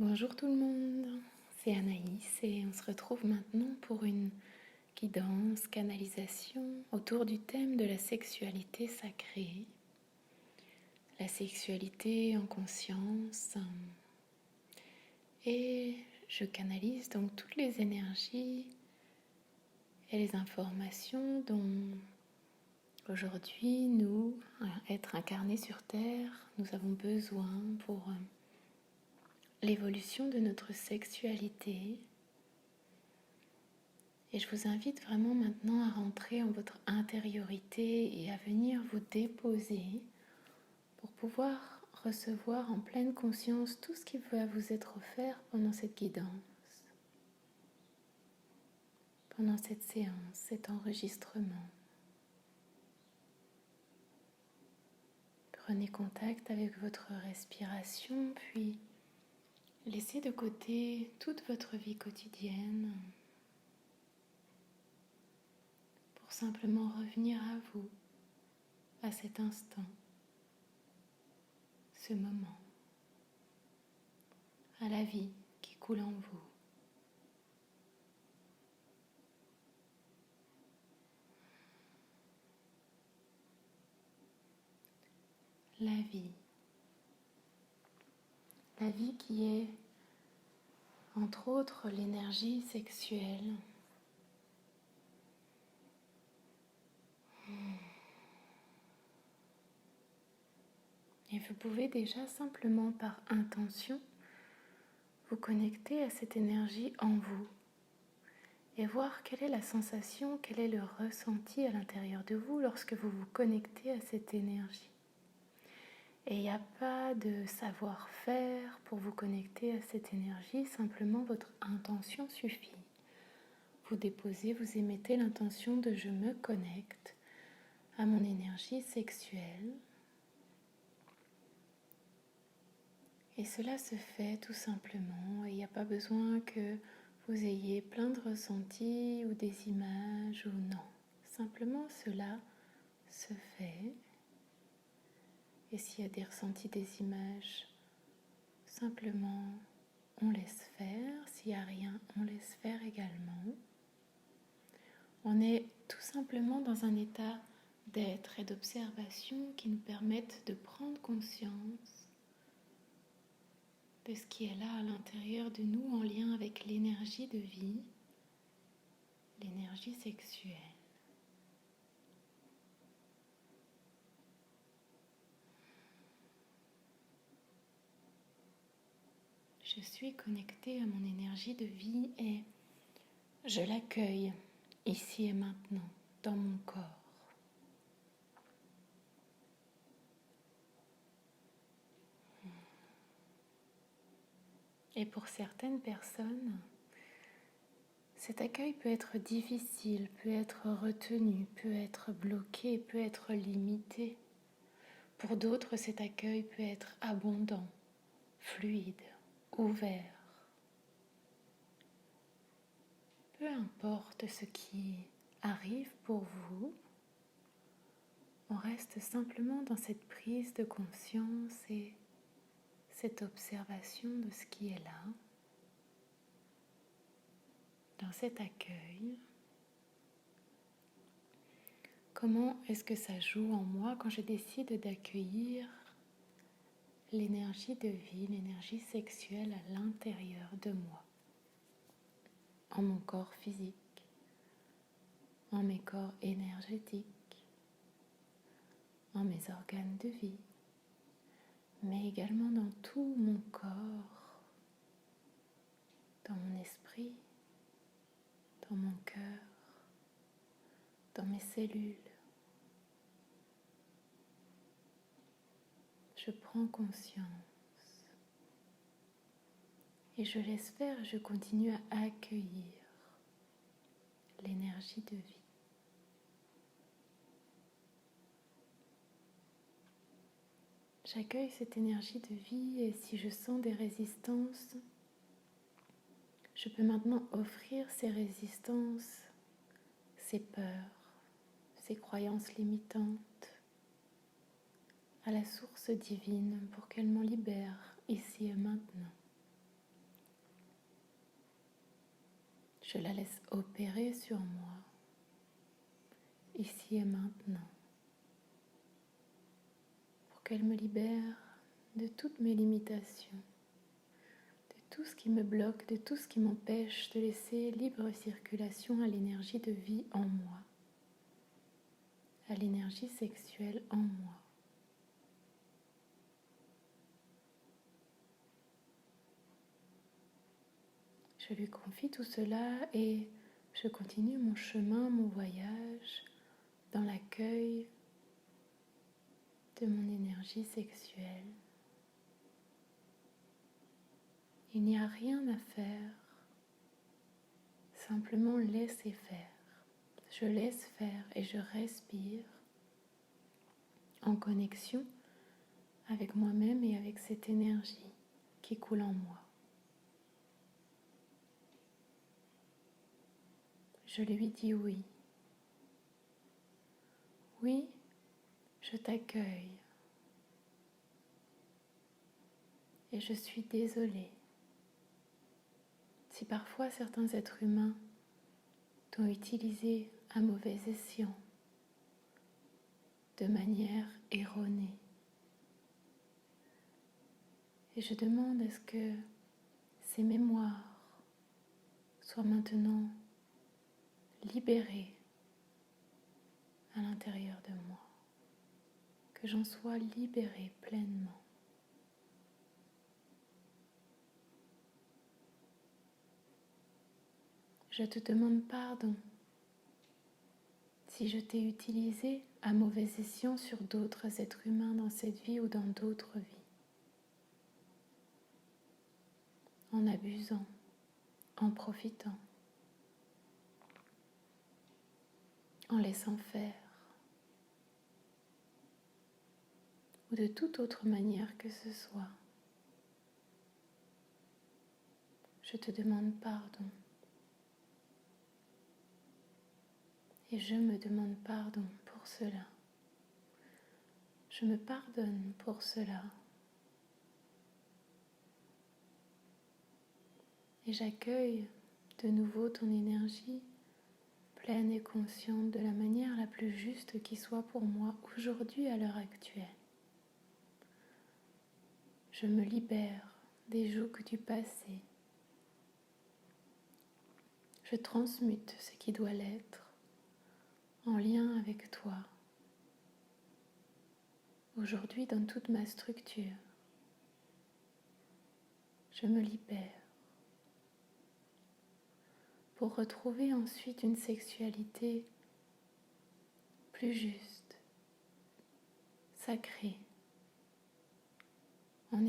Bonjour tout le monde, c'est Anaïs et on se retrouve maintenant pour une guidance, canalisation autour du thème de la sexualité sacrée, la sexualité en conscience. Et je canalise donc toutes les énergies et les informations dont aujourd'hui nous, être incarnés sur Terre, nous avons besoin pour l'évolution de notre sexualité. Et je vous invite vraiment maintenant à rentrer en votre intériorité et à venir vous déposer pour pouvoir recevoir en pleine conscience tout ce qui va vous être offert pendant cette guidance, pendant cette séance, cet enregistrement. Prenez contact avec votre respiration, puis laissez de côté toute votre vie quotidienne pour simplement revenir à vous, à cet instant, ce moment, à la vie qui coule en vous. La vie qui est, entre autres, l'énergie sexuelle. Et vous pouvez déjà simplement par intention vous connecter à cette énergie en vous et voir quelle est la sensation, quel est le ressenti à l'intérieur de vous lorsque vous vous connectez à cette énergie. Et il n'y a pas de savoir-faire pour vous connecter à cette énergie, simplement votre intention suffit. Vous déposez, vous émettez l'intention de je me connecte à mon énergie sexuelle. Et cela se fait tout simplement. Il n'y a pas besoin que vous ayez plein de ressentis ou des images ou non. Simplement cela se fait. Et s'il y a des ressentis, des images, simplement on laisse faire. S'il n'y a rien, on laisse faire également. On est tout simplement dans un état d'être et d'observation qui nous permettent de prendre conscience de ce qui est là à l'intérieur de nous en lien avec l'énergie de vie, l'énergie sexuelle. Je suis connectée à mon énergie de vie et je l'accueille ici et maintenant dans mon corps. Et pour certaines personnes, cet accueil peut être difficile, peut être retenu, peut être bloqué, peut être limité. Pour d'autres, cet accueil peut être abondant, fluide, ouvert. Peu importe ce qui arrive pour vous, on reste simplement dans cette prise de conscience et cette observation de ce qui est là, dans cet accueil. Comment est-ce que ça joue en moi quand je décide d'accueillir l'énergie de vie, l'énergie sexuelle à l'intérieur de moi, en mon corps physique, en mes corps énergétiques, en mes organes de vie, mais également dans tout mon corps, dans mon esprit, dans mon cœur, dans mes cellules. Je prends conscience et je laisse faire, je continue à accueillir l'énergie de vie. J'accueille cette énergie de vie et si je sens des résistances, je peux maintenant offrir ces résistances, ces peurs, ces croyances limitantes à la source divine pour qu'elle m'en libère ici et maintenant. Je la laisse opérer sur moi, ici et maintenant, pour qu'elle me libère de toutes mes limitations, de tout ce qui me bloque, de tout ce qui m'empêche de laisser libre circulation à l'énergie de vie en moi, à l'énergie sexuelle en moi. Je lui confie tout cela et je continue mon chemin, mon voyage dans l'accueil de mon énergie sexuelle. Il n'y a rien à faire, simplement laisser faire. Je laisse faire et je respire en connexion avec moi-même et avec cette énergie qui coule en moi. Je lui dis oui. Oui, je t'accueille. Et je suis désolée si parfois certains êtres humains t'ont utilisé à mauvais escient, de manière erronée. Et je demande à ce que ces mémoires soient maintenant libérées à l'intérieur de moi, que j'en sois libérée pleinement. Je te demande pardon si je t'ai utilisé à mauvais escient sur d'autres êtres humains dans cette vie ou dans d'autres vies, en abusant, en profitant, en laissant faire, ou de toute autre manière que ce soit. Je te demande pardon. Et je me demande pardon pour cela. Je me pardonne pour cela. Et j'accueille de nouveau ton énergie pleine et consciente de la manière la plus juste qui soit pour moi aujourd'hui à l'heure actuelle. Je me libère des jougs du passé. Je transmute ce qui doit l'être en lien avec toi. Aujourd'hui, dans toute ma structure, je me libère pour retrouver ensuite une sexualité plus juste, sacrée, en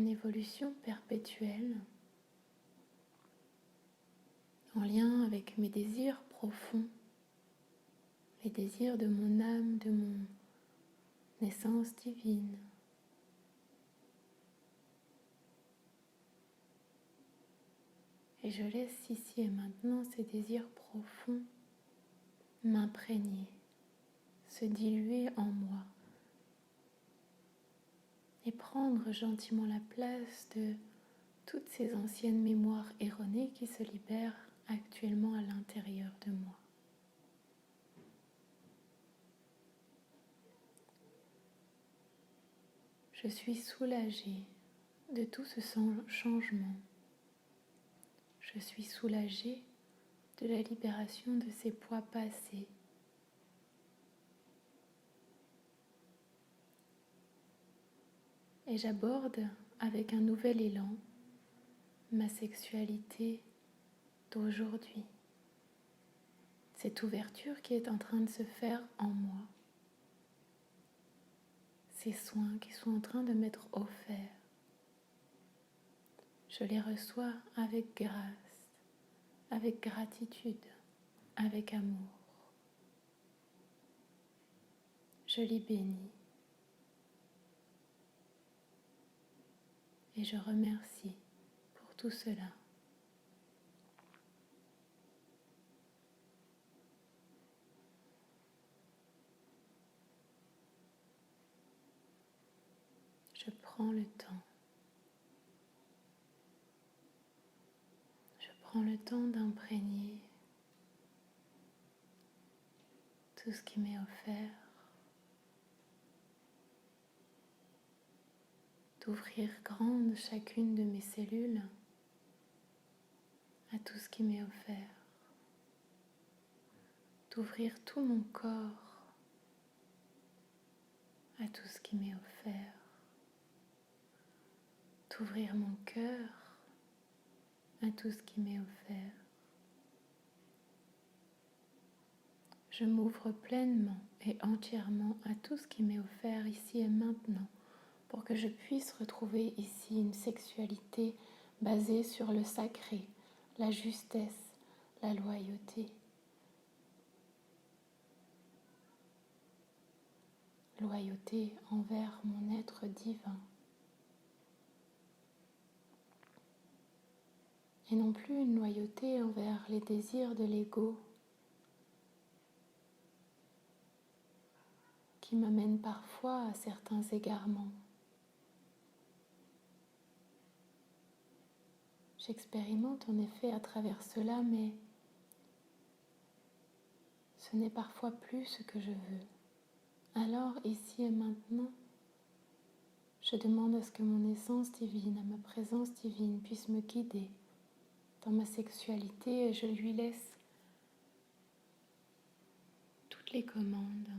évolution perpétuelle, en lien avec mes désirs profonds, les désirs de mon âme, de mon naissance divine. Et je laisse ici et maintenant ces désirs profonds m'imprégner, se diluer en moi et prendre gentiment la place de toutes ces anciennes mémoires erronées qui se libèrent actuellement à l'intérieur de moi. Je suis soulagée de tout ce changement. Je suis soulagée de la libération de ces poids passés. Et j'aborde avec un nouvel élan ma sexualité d'aujourd'hui. Cette ouverture qui est en train de se faire en moi. Ces soins qui sont en train de m'être offerts. Je les reçois avec grâce, avec gratitude, avec amour. Je les bénis et je remercie pour tout cela. Je prends le temps. Je prends le temps d'imprégner tout ce qui m'est offert, d'ouvrir grande chacune de mes cellules à tout ce qui m'est offert, d'ouvrir tout mon corps à tout ce qui m'est offert, d'ouvrir mon cœur à tout ce qui m'est offert. Je m'ouvre pleinement et entièrement à tout ce qui m'est offert ici et maintenant pour que je puisse retrouver ici une sexualité basée sur le sacré, la justesse, la loyauté. Loyauté envers mon être divin. Et non plus une loyauté envers les désirs de l'ego qui m'amènent parfois à certains égarements. J'expérimente en effet à travers cela, mais ce n'est parfois plus ce que je veux. Alors, ici et maintenant, je demande à ce que mon essence divine, à ma présence divine puisse me guider dans ma sexualité et je lui laisse toutes les commandes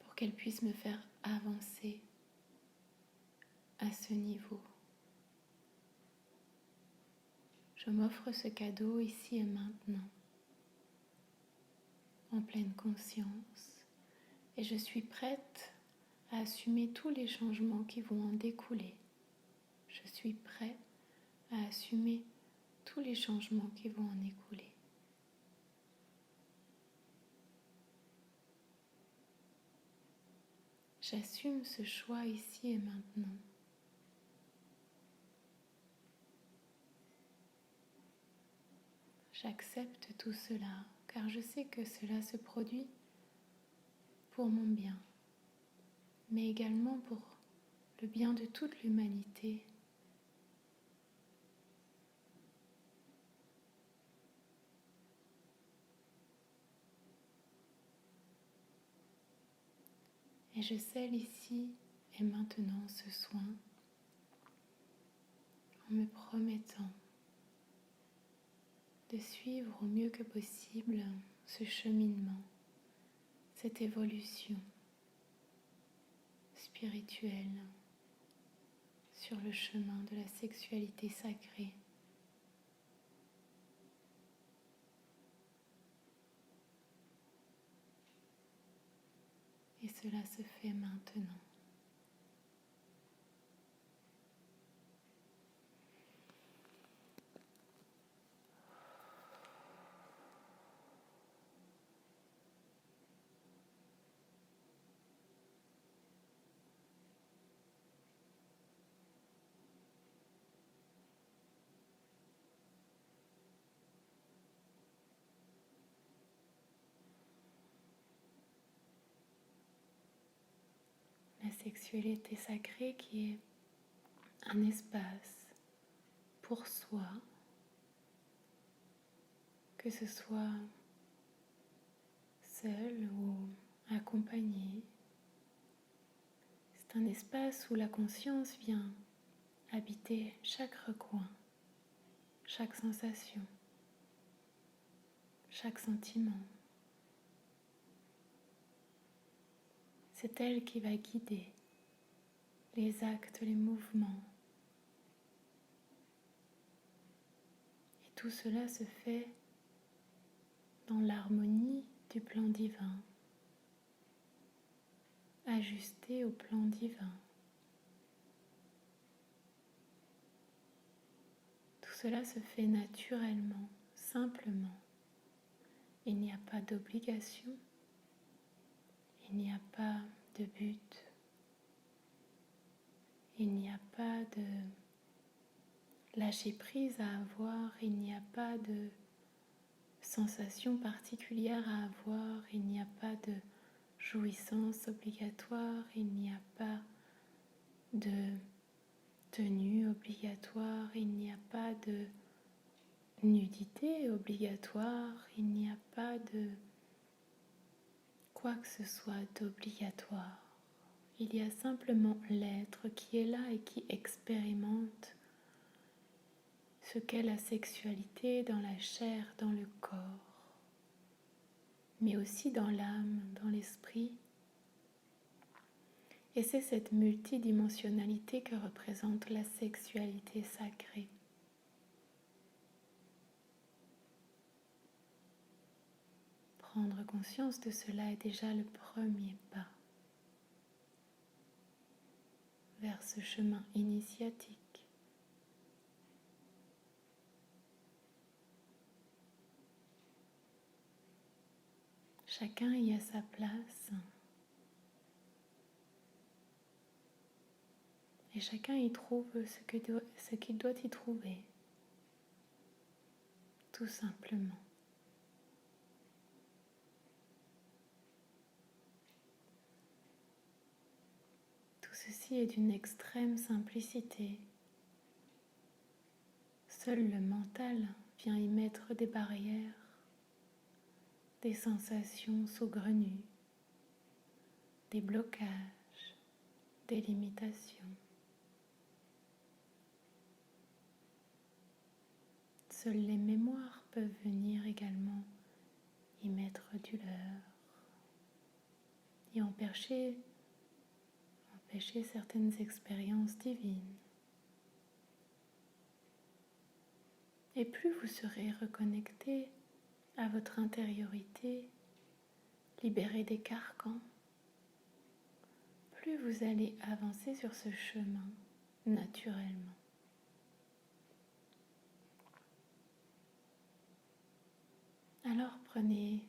pour qu'elle puisse me faire avancer à ce niveau. Je m'offre ce cadeau ici et maintenant, en pleine conscience, et je suis prête à assumer tous les changements qui vont en découler. Je suis prêt à assumer tous les changements qui vont en écouler. J'assume ce choix ici et maintenant. J'accepte tout cela, car je sais que cela se produit pour mon bien, mais également pour le bien de toute l'humanité. Et je scelle ici et maintenant ce soin en me promettant de suivre au mieux que possible ce cheminement, cette évolution spirituelle sur le chemin de la sexualité sacrée. Et cela se fait maintenant. La sexualité sacrée qui est un espace pour soi, que ce soit seul ou accompagné. C'est un espace où la conscience vient habiter chaque recoin, chaque sensation, chaque sentiment. C'est elle qui va guider les actes, les mouvements. Et tout cela se fait dans l'harmonie du plan divin, ajusté au plan divin. Tout cela se fait naturellement, simplement. Il n'y a pas d'obligation, il n'y a pas de but, il n'y a pas de lâcher prise à avoir, il n'y a pas de sensation particulière à avoir, il n'y a pas de jouissance obligatoire, il n'y a pas de tenue obligatoire, il n'y a pas de nudité obligatoire, il n'y a pas de quoi que ce soit d'obligatoire. Il y a simplement l'être qui est là et qui expérimente ce qu'est la sexualité dans la chair, dans le corps, mais aussi dans l'âme, dans l'esprit. Et c'est cette multidimensionnalité que représente la sexualité sacrée. Prendre conscience de cela est déjà le premier pas vers ce chemin initiatique. Chacun y a sa place et chacun y trouve ce qu'il doit y trouver, tout simplement. Tout ceci est d'une extrême simplicité. Seul le mental vient y mettre des barrières, des sensations saugrenues, des blocages, des limitations. Seules les mémoires peuvent venir également y mettre du leur et empêcher certaines expériences divines. Et plus vous serez reconnecté à votre intériorité, libéré des carcans, plus vous allez avancer sur ce chemin naturellement. Alors prenez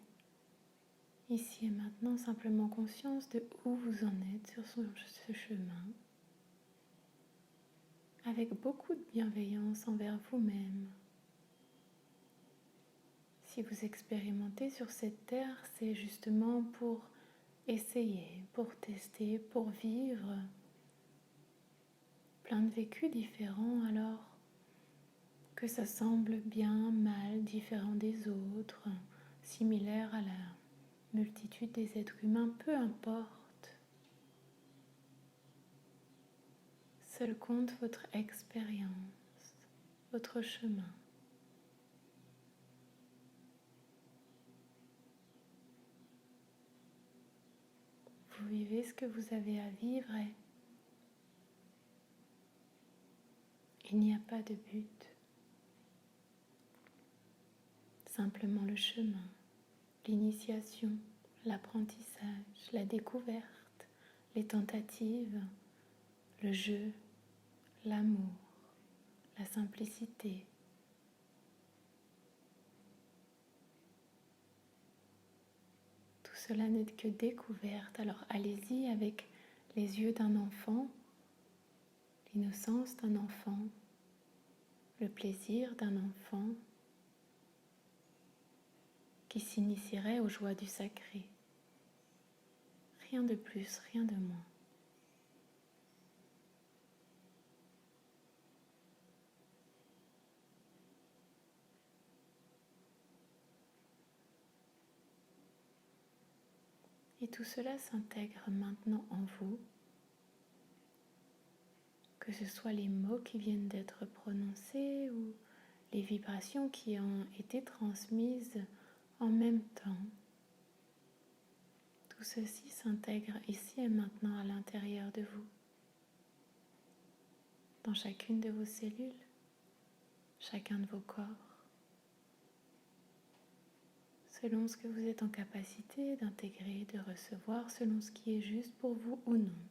ici et maintenant simplement conscience de où vous en êtes sur ce chemin, avec beaucoup de bienveillance envers vous-même. Si vous expérimentez sur cette terre, c'est justement pour essayer, pour tester, pour vivre plein de vécus différents, alors que ça semble bien, mal, différent des autres, similaire à la multitude des êtres humains, peu importe. Seul compte votre expérience, votre chemin. Vous vivez ce que vous avez à vivre et il n'y a pas de but. Simplement le chemin, l'initiation, l'apprentissage, la découverte, les tentatives, le jeu, l'amour, la simplicité. Tout cela n'est que découverte, alors allez-y avec les yeux d'un enfant, l'innocence d'un enfant, le plaisir d'un enfant qui s'initierait aux joies du sacré. Rien de plus, rien de moins. Et tout cela s'intègre maintenant en vous, que ce soit les mots qui viennent d'être prononcés ou les vibrations qui ont été transmises en même temps. Tout ceci s'intègre ici et maintenant à l'intérieur de vous, dans chacune de vos cellules, chacun de vos corps, selon ce que vous êtes en capacité d'intégrer, de recevoir, selon ce qui est juste pour vous ou non.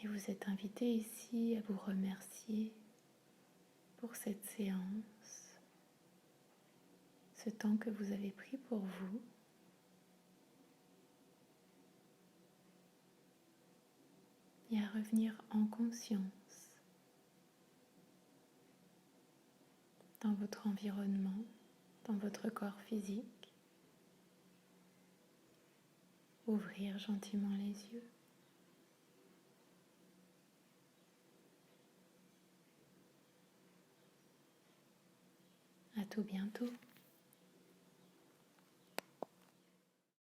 Et vous êtes invité ici à vous remercier pour cette séance, ce temps que vous avez pris pour vous. Et à revenir en conscience dans votre environnement, dans votre corps physique. Ouvrir gentiment les yeux. tout bientôt.